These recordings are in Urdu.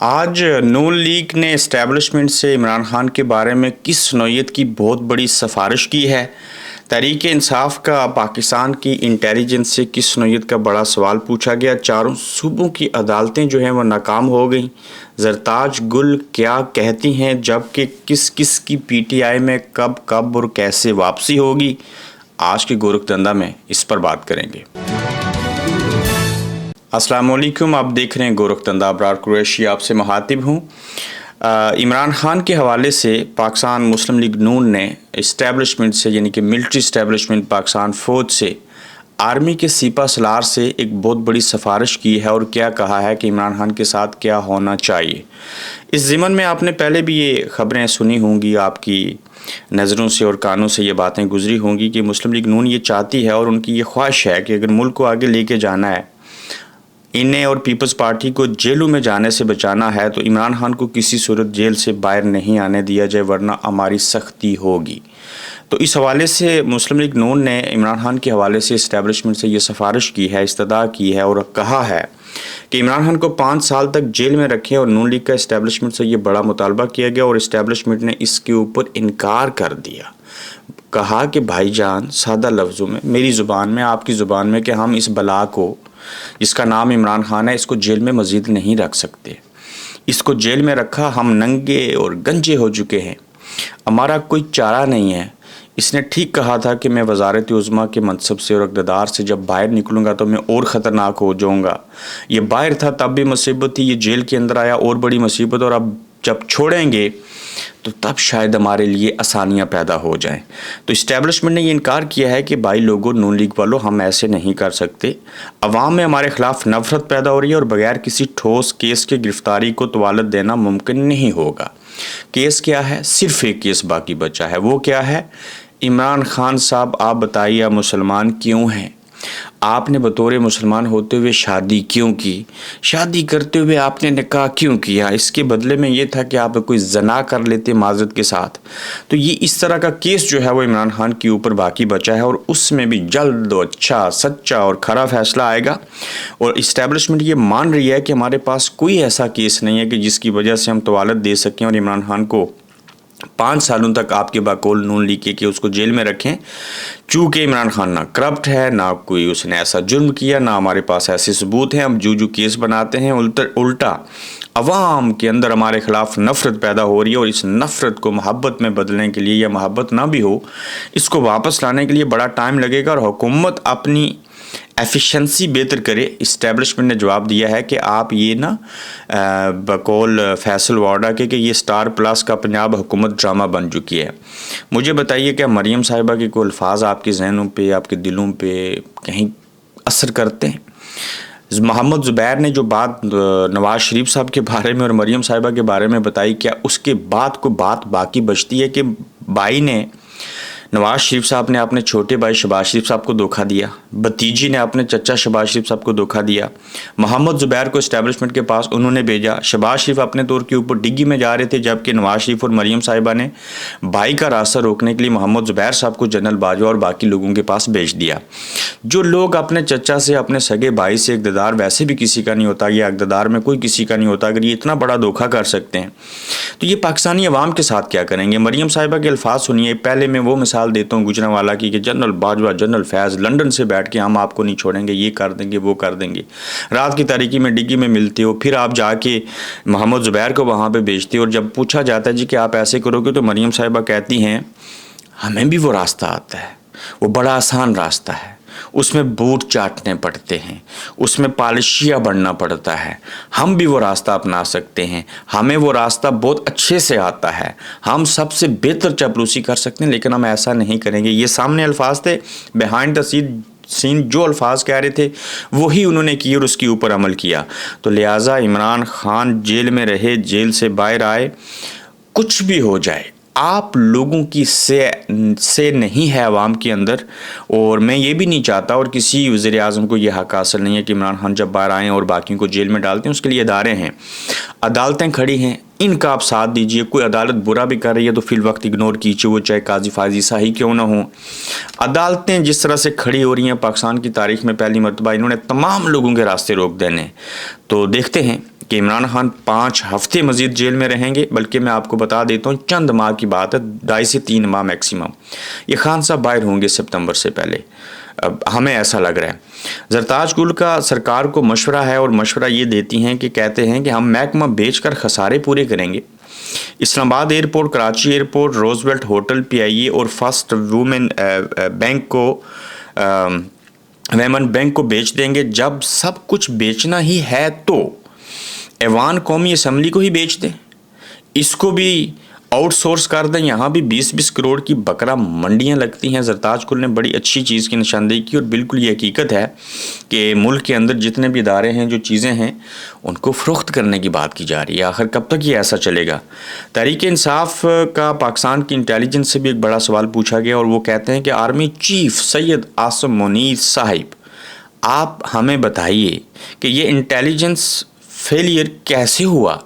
آج نون لیگ نے اسٹیبلشمنٹ سے عمران خان کے بارے میں کس نوعیت کی بہت بڑی سفارش کی ہے؟ تحریک انصاف کا پاکستان کی انٹیلیجنس سے کس نوعیت کا بڑا سوال پوچھا گیا؟ چاروں صوبوں کی عدالتیں جو ہیں وہ ناکام ہو گئیں۔ زرتاج گل کیا کہتی ہیں جبکہ کس کس کی پی ٹی آئی میں کب اور کیسے واپسی ہوگی؟ آج کے گورکھ دھندا میں اس پر بات کریں گے۔ السلام علیکم، آپ دیکھ رہے ہیں گورکھ دھندا، ابرار قریشی آپ سے مخاطب ہوں۔ عمران خان کے حوالے سے پاکستان مسلم لیگ نون نے اسٹیبلشمنٹ سے یعنی کہ ملٹری اسٹیبلشمنٹ پاکستان فوج سے آرمی کے سپہ سالار سے ایک بہت بڑی سفارش کی ہے اور کیا کہا ہے کہ عمران خان کے ساتھ کیا ہونا چاہیے۔ اس ضمن میں آپ نے پہلے بھی یہ خبریں سنی ہوں گی، آپ کی نظروں سے اور کانوں سے یہ باتیں گزری ہوں گی کہ مسلم لیگ نون یہ چاہتی ہے اور ان کی یہ خواہش ہے کہ اگر ملک کو آگے لے کے جانا ہے، انہیں اور پیپلز پارٹی کو جیلوں میں جانے سے بچانا ہے، تو عمران خان کو کسی صورت جیل سے باہر نہیں آنے دیا جائے ورنہ ہماری سختی ہوگی۔ تو اس حوالے سے مسلم لیگ نون نے عمران خان کے حوالے سے اسٹیبلشمنٹ سے یہ سفارش کی ہے، استدعا کی ہے اور کہا ہے کہ عمران خان کو 5 سال تک جیل میں رکھیں، اور نون لیگ کا اسٹیبلشمنٹ سے یہ بڑا مطالبہ کیا گیا اور اسٹیبلشمنٹ نے اس کے اوپر انکار کر دیا۔ کہا کہ بھائی جان، سادہ لفظوں میں، میری زبان میں، آپ کی زبان میں، کہ ہم اس بلا کو جس کا نام عمران خان ہے، اس کو جیل میں مزید نہیں رکھ سکتے۔ اس کو جیل میں رکھا ہم ننگے اور گنجے ہو چکے ہیں، ہمارا کوئی چارہ نہیں ہے۔ اس نے ٹھیک کہا تھا کہ میں وزارت عظمیٰ کے منصب سے اور اقتدار سے جب باہر نکلوں گا تو میں اور خطرناک ہو جاؤں گا۔ یہ باہر تھا تب بھی مصیبت تھی، یہ جیل کے اندر آیا اور بڑی مصیبت، اور اب جب چھوڑیں گے تو تب شاید ہمارے لیے آسانیاں پیدا ہو جائیں۔ تو اسٹیبلشمنٹ نے یہ انکار کیا ہے کہ بھائی لوگوں، نون لیگ والوں، ہم ایسے نہیں کر سکتے۔ عوام میں ہمارے خلاف نفرت پیدا ہو رہی ہے اور بغیر کسی ٹھوس کیس کے گرفتاری کو طوالت دینا ممکن نہیں ہوگا۔ کیس کیا ہے؟ صرف ایک کیس باقی بچا ہے، وہ کیا ہے؟ عمران خان صاحب، آپ بتائیے، آپ مسلمان کیوں ہیں؟ آپ نے بطور مسلمان ہوتے ہوئے شادی کیوں کی؟ شادی کرتے ہوئے آپ نے نکاح کیوں کیا؟ اس کے بدلے میں یہ تھا کہ آپ کوئی زنا کر لیتے معذرت کے ساتھ۔ تو یہ اس طرح کا کیس جو ہے وہ عمران خان کے اوپر باقی بچا ہے اور اس میں بھی جلد و اچھا، سچا اور کھرا فیصلہ آئے گا۔ اور اسٹیبلشمنٹ یہ مان رہی ہے کہ ہمارے پاس کوئی ایسا کیس نہیں ہے کہ جس کی وجہ سے ہم طوالت دے سکیں اور عمران خان کو 5 سالوں تک آپ کے باقول نون لیگ کے اس کو جیل میں رکھیں، چونکہ عمران خان نہ کرپٹ ہے، نہ کوئی اس نے ایسا جرم کیا، نہ ہمارے پاس ایسے ثبوت ہیں۔ ہم جو کیس بناتے ہیں، الٹا عوام کے اندر ہمارے خلاف نفرت پیدا ہو رہی ہے، اور اس نفرت کو محبت میں بدلنے کے لیے، یا محبت نہ بھی ہو، اس کو واپس لانے کے لیے بڑا ٹائم لگے گا، اور حکومت اپنی ایفیشنسی بہتر کرے۔ اسٹیبلشمنٹ نے جواب دیا ہے کہ آپ یہ نا بقول فیصل واڈا کے کہ یہ سٹار پلس کا پنجاب حکومت ڈرامہ بن چکی ہے۔ مجھے بتائیے کہ مریم صاحبہ کے کوئی الفاظ آپ کے ذہنوں پہ، آپ کے دلوں پہ کہیں اثر کرتے ہیں؟ محمد زبیر نے جو بات نواز شریف صاحب کے بارے میں اور مریم صاحبہ کے بارے میں بتائی، کیا اس کے بعد کوئی بات باقی بچتی ہے کہ بھائی نے، نواز شریف صاحب نے اپنے چھوٹے بھائی شہباز شریف صاحب کو دھوکہ دیا، بھتیجی نے اپنے چچا شہباز شریف صاحب کو دھوکہ دیا، محمد زبیر کو اسٹیبلشمنٹ کے پاس انہوں نے بھیجا، شہباز شریف اپنے طور کے اوپر ڈگی میں جا رہے تھے، جبکہ نواز شریف اور مریم صاحبہ نے بھائی کا راستہ روکنے کے لیے محمد زبیر صاحب کو جنرل باجوہ اور باقی لوگوں کے پاس بھیج دیا۔ جو لوگ اپنے چچا سے، اپنے سگے بھائی سے، اقتدار ویسے بھی کسی کا نہیں ہوتا، یا اقتدار میں کوئی کسی کا نہیں ہوتا، اگر یہ اتنا بڑا دھوکہ کر سکتے ہیں تو یہ پاکستانی عوام کے ساتھ کیا کریں گے؟ مریم صاحبہ کے الفاظ سنیے۔ پہلے میں وہ مثال دیتا ہوں گجرانوالہ کی کہ جنرل باجوہ، جنرل فیض لندن سے بیٹھ کے ہم آپ کو نہیں چھوڑیں گے، یہ کر دیں گے، وہ کر دیں گے، رات کی تاریکی میں ڈگی میں ملتے ہو، پھر آپ جا کے محمد زبیر کو وہاں پہ بھیجتے ہو، اور جب پوچھا جاتا ہے جی کہ آپ ایسے کرو گے، تو مریم صاحبہ کہتی ہیں ہمیں بھی وہ راستہ آتا ہے، وہ بڑا آسان راستہ ہے، اس میں بوٹ چاٹنے پڑتے ہیں، اس میں پالشیا بڑھنا پڑتا ہے، ہم بھی وہ راستہ اپنا سکتے ہیں، ہمیں وہ راستہ بہت اچھے سے آتا ہے، ہم سب سے بہتر چاپلوسی کر سکتے ہیں، لیکن ہم ایسا نہیں کریں گے۔ یہ سامنے الفاظ تھے، بیہائنڈ دا سین جو الفاظ کہہ رہے تھے وہی انہوں نے کیے اور اس کے اوپر عمل کیا۔ تو لہٰذا عمران خان جیل میں رہے، جیل سے باہر آئے، کچھ بھی ہو جائے، آپ لوگوں کی سے نہیں ہے عوام کے اندر، اور میں یہ بھی نہیں چاہتا اور کسی وزیر اعظم کو یہ حق حاصل نہیں ہے کہ عمران خان جب باہر آئیں اور باقیوں کو جیل میں ڈالتے ہیں۔ اس کے لیے ادارے ہیں، عدالتیں کھڑی ہیں، ان کا آپ ساتھ دیجئے۔ کوئی عدالت برا بھی کر رہی ہے تو فی الوقت اگنور کیجیے، وہ چاہے قاضی فائز عیسیٰ ہی کیوں نہ ہوں۔ عدالتیں جس طرح سے کھڑی ہو رہی ہیں، پاکستان کی تاریخ میں پہلی مرتبہ انہوں نے تمام لوگوں کے راستے روک دینے، تو دیکھتے ہیں کہ عمران خان 5 ہفتے مزید جیل میں رہیں گے، بلکہ میں آپ کو بتا دیتا ہوں چند ماہ کی بات ہے، 2.5 سے 3 ماہ میکسیمم، یہ خان صاحب باہر ہوں گے سپتمبر سے پہلے، اب ہمیں ایسا لگ رہا ہے۔ زرتاج گل کا سرکار کو مشورہ ہے، اور مشورہ یہ دیتی ہیں کہ کہتے ہیں کہ ہم محکمہ بیچ کر خسارے پورے کریں گے، Islamabad airport, Karachi airport, Roosevelt hotel, P I A اور فرسٹ وومن بینک کو ویمن بینک کو بیچ دیں گے۔ جب سب کچھ بیچنا ہی ہے تو ایوان قومی اسمبلی کو ہی بیچ دیں، اس کو بھی آؤٹ سورس کر دیں، یہاں بھی 20-20 کروڑ کی بکرا منڈیاں لگتی ہیں۔ زرتاج گل نے بڑی اچھی چیز کی نشاندہی کی، اور بالکل یہ حقیقت ہے کہ ملک کے اندر جتنے بھی ادارے ہیں، جو چیزیں ہیں، ان کو فروخت کرنے کی بات کی جا رہی ہے۔ آخر کب تک یہ ایسا چلے گا؟ تحریک انصاف کا پاکستان کی انٹیلیجنس سے بھی ایک بڑا سوال پوچھا گیا، اور وہ کہتے ہیں کہ آرمی چیف سید عاصم منیر صاحب، آپ ہمیں بتائیے کہ یہ انٹیلیجنس فیلئر کیسے ہوا؟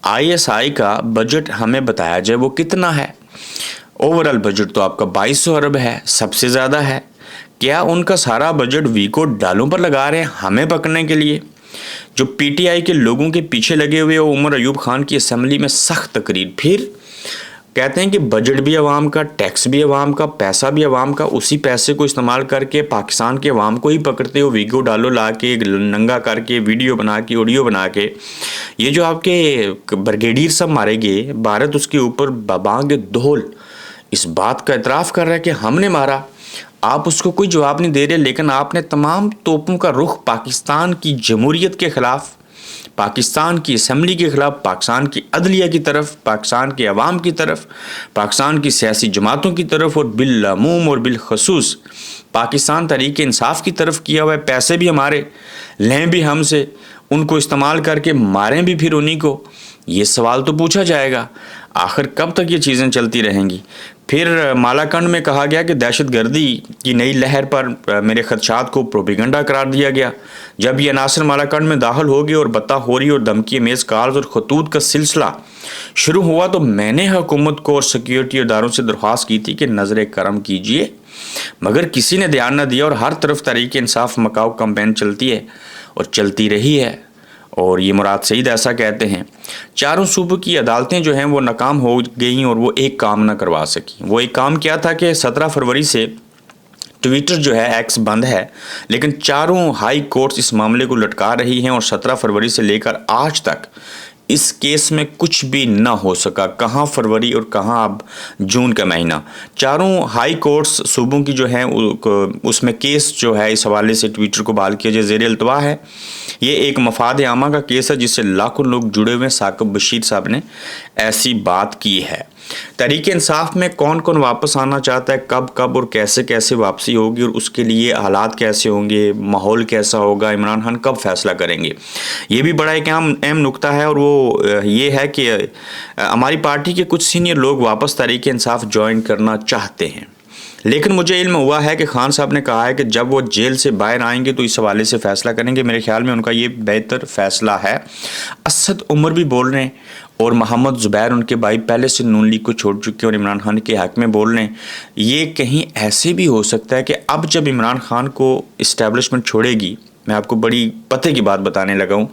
آئی ایس آئی کا بجٹ ہمیں بتایا جائے وہ کتنا ہے؟ اوورال بجٹ تو آپ کا 2200 ارب ہے، سب سے زیادہ ہے۔ کیا ان کا سارا بجٹ ویکو ڈالوں پر لگا رہے ہیں ہمیں پکڑنے کے لیے؟ جو پی ٹی آئی کے لوگوں کے پیچھے لگے ہوئے، وہ عمر ایوب خان کی اسمبلی میں سخت تقریر، پھر کہتے ہیں کہ بجٹ بھی عوام کا، ٹیکس بھی عوام کا، پیسہ بھی عوام کا، اسی پیسے کو استعمال کر کے پاکستان کے عوام کو ہی پکڑتے ہو، ویگو ڈالو لا کے، ننگا کر کے، ویڈیو بنا کے، آڈیو بنا کے۔ یہ جو آپ کے برگیڈیئر سب مارے گئے، بھارت اس کے اوپر ببانگ دھول اس بات کا اعتراف کر رہا ہے کہ ہم نے مارا، آپ اس کو کوئی جواب نہیں دے رہے، لیکن آپ نے تمام توپوں کا رخ پاکستان کی جمہوریت کے خلاف، پاکستان کی اسمبلی کے خلاف، پاکستان کی عدلیہ کی طرف، پاکستان کے عوام کی طرف، پاکستان کی سیاسی جماعتوں کی طرف، اور بالعموم اور بالخصوص پاکستان تحریک انصاف کی طرف کیا ہوا ہے۔ پیسے بھی ہمارے، لیں بھی ہم سے، ان کو استعمال کر کے ماریں بھی پھر انہی کو۔ یہ سوال تو پوچھا جائے گا، آخر کب تک یہ چیزیں چلتی رہیں گی؟ پھر مالاکنڈ میں کہا گیا کہ دہشت گردی کی نئی لہر پر میرے خدشات کو پروپیگنڈا قرار دیا گیا۔ جب یہ عناصر مالاکنڈ میں داخل ہو گئے اور بتہ خوری اور دھمکی امیز کالز اور خطوط کا سلسلہ شروع ہوا، تو میں نے حکومت کو اور سیکیورٹی اداروں سے درخواست کی تھی کہ نظر کرم کیجیے، مگر کسی نے دھیان نہ دیا، اور ہر طرف تحریک انصاف مکاؤ کمپین چلتی ہے اور چلتی رہی ہے، اور یہ مراد سعید ایسا کہتے ہیں۔ چاروں صوبوں کی عدالتیں جو ہیں وہ ناکام ہو گئیں، اور وہ ایک کام نہ کروا سکیں۔ وہ ایک کام کیا تھا کہ 17 فروری سے ٹویٹر جو ہے ایکس بند ہے، لیکن چاروں ہائی کورٹس اس معاملے کو لٹکا رہی ہیں، اور 17 فروری سے لے کر آج تک اس کیس میں کچھ بھی نہ ہو سکا، کہاں فروری اور کہاں اب جون کا مہینہ۔ چاروں ہائی کورٹس صوبوں کی جو ہیں اس میں کیس جو ہے اس حوالے سے ٹویٹر کو بحال کیا جائے زیر التوا ہے۔ یہ ایک مفاد عامہ کا کیس ہے جس سے لاکھوں لوگ جڑے ہوئے ہیں۔ ثاقب بشیر صاحب نے ایسی بات کی ہے۔ تحریک انصاف میں کون کون واپس آنا چاہتا ہے، کب اور کیسے کیسے واپسی ہوگی، اور اس کے لیے حالات کیسے ہوں گے، ماحول کیسا ہوگا، عمران خان کب فیصلہ کریں گے، یہ بھی بڑا ایک اہم نکتہ ہے۔ اور وہ یہ ہے کہ ہماری پارٹی کے کچھ سینئر لوگ واپس تحریک انصاف جوائن کرنا چاہتے ہیں، لیکن مجھے علم ہوا ہے کہ خان صاحب نے کہا ہے کہ جب وہ جیل سے باہر آئیں گے تو اس حوالے سے فیصلہ کریں گے۔ میرے خیال میں ان کا یہ بہتر فیصلہ ہے۔ اسد عمر بھی بول رہے ہیں، اور محمد زبیر ان کے بھائی پہلے سے نون لیگ کو چھوڑ چکے اور عمران خان کے حق میں بول رہے ہیں۔ یہ کہیں ایسے بھی ہو سکتا ہے کہ اب جب عمران خان کو اسٹیبلشمنٹ چھوڑے گی، میں آپ کو بڑی پتے کی بات بتانے لگا ہوں،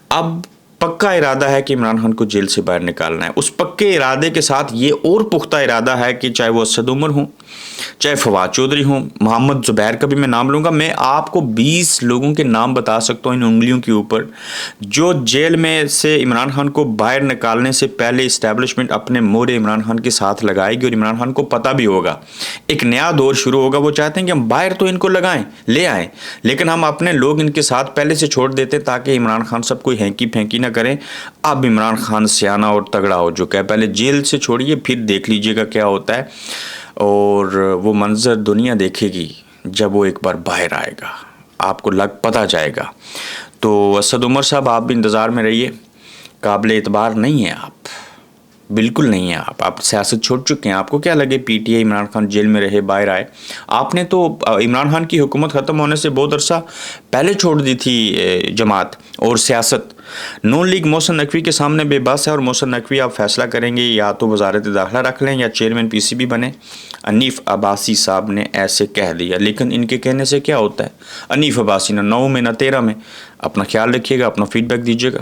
اب پکا ارادہ ہے کہ عمران خان کو جیل سے باہر نکالنا ہے۔ اس پکے ارادے کے ساتھ یہ اور پختہ ارادہ ہے کہ چاہے وہ اسد عمر ہوں، چاہے فواد چودھری ہوں، محمد زبیر کا بھی میں نام لوں گا، میں آپ کو 20 لوگوں کے نام بتا سکتا ہوں ان انگلیوں کے اوپر، جو جیل میں سے عمران خان کو باہر نکالنے سے پہلے اسٹیبلشمنٹ اپنے مورے عمران خان کے ساتھ لگائے گی، اور عمران خان کو پتہ بھی ہوگا ایک نیا دور شروع ہوگا۔ وہ چاہتے ہیں کہ ہم باہر تو ان کو لگائیں، لے آئیں، لیکن ہم اپنے لوگ ان کے ساتھ پہلے سے چھوڑ دیتے ہیں تاکہ عمران خان سب کوئی ہینکی پھینکی نہ کریں۔ اب عمران خان سیانہ اور تگڑا ہو چکا ہے، پہلے جیل سے چھوڑیے، پھر دیکھ لیجئے گا کیا ہوتا ہے، اور وہ منظر دنیا دیکھے گی جب وہ ایک بار باہر آئے گا، آپ کو پتہ جائے گا۔ تو اسد عمر صاحب آپ بھی انتظار میں رہیے، قابل اعتبار نہیں ہیں آپ، بالکل نہیں ہیں آپ سیاست چھوڑ چکے ہیں۔ آپ کو کیا لگے P T I Imran Khan jail میں رہے، باہر آئے؟ آپ نے تو عمران خان کی حکومت ختم ہونے سے بہت عرصہ پہلے چھوڑ دی تھی جماعت اور سیاست۔ نون لیگ محسن نقوی کے سامنے بے بس ہے، اور محسن نقوی آپ فیصلہ کریں گے یا تو وزارت داخلہ رکھ لیں یا چیئرمین پی سی بی بنے۔ انیف عباسی صاحب نے ایسے کہہ دیا، لیکن ان کے کہنے سے کیا ہوتا ہے؟ انیف عباسی نہ 9 میں نہ 13 میں۔ اپنا خیال رکھیے گا، اپنا فیڈ بیک دیجیے گا۔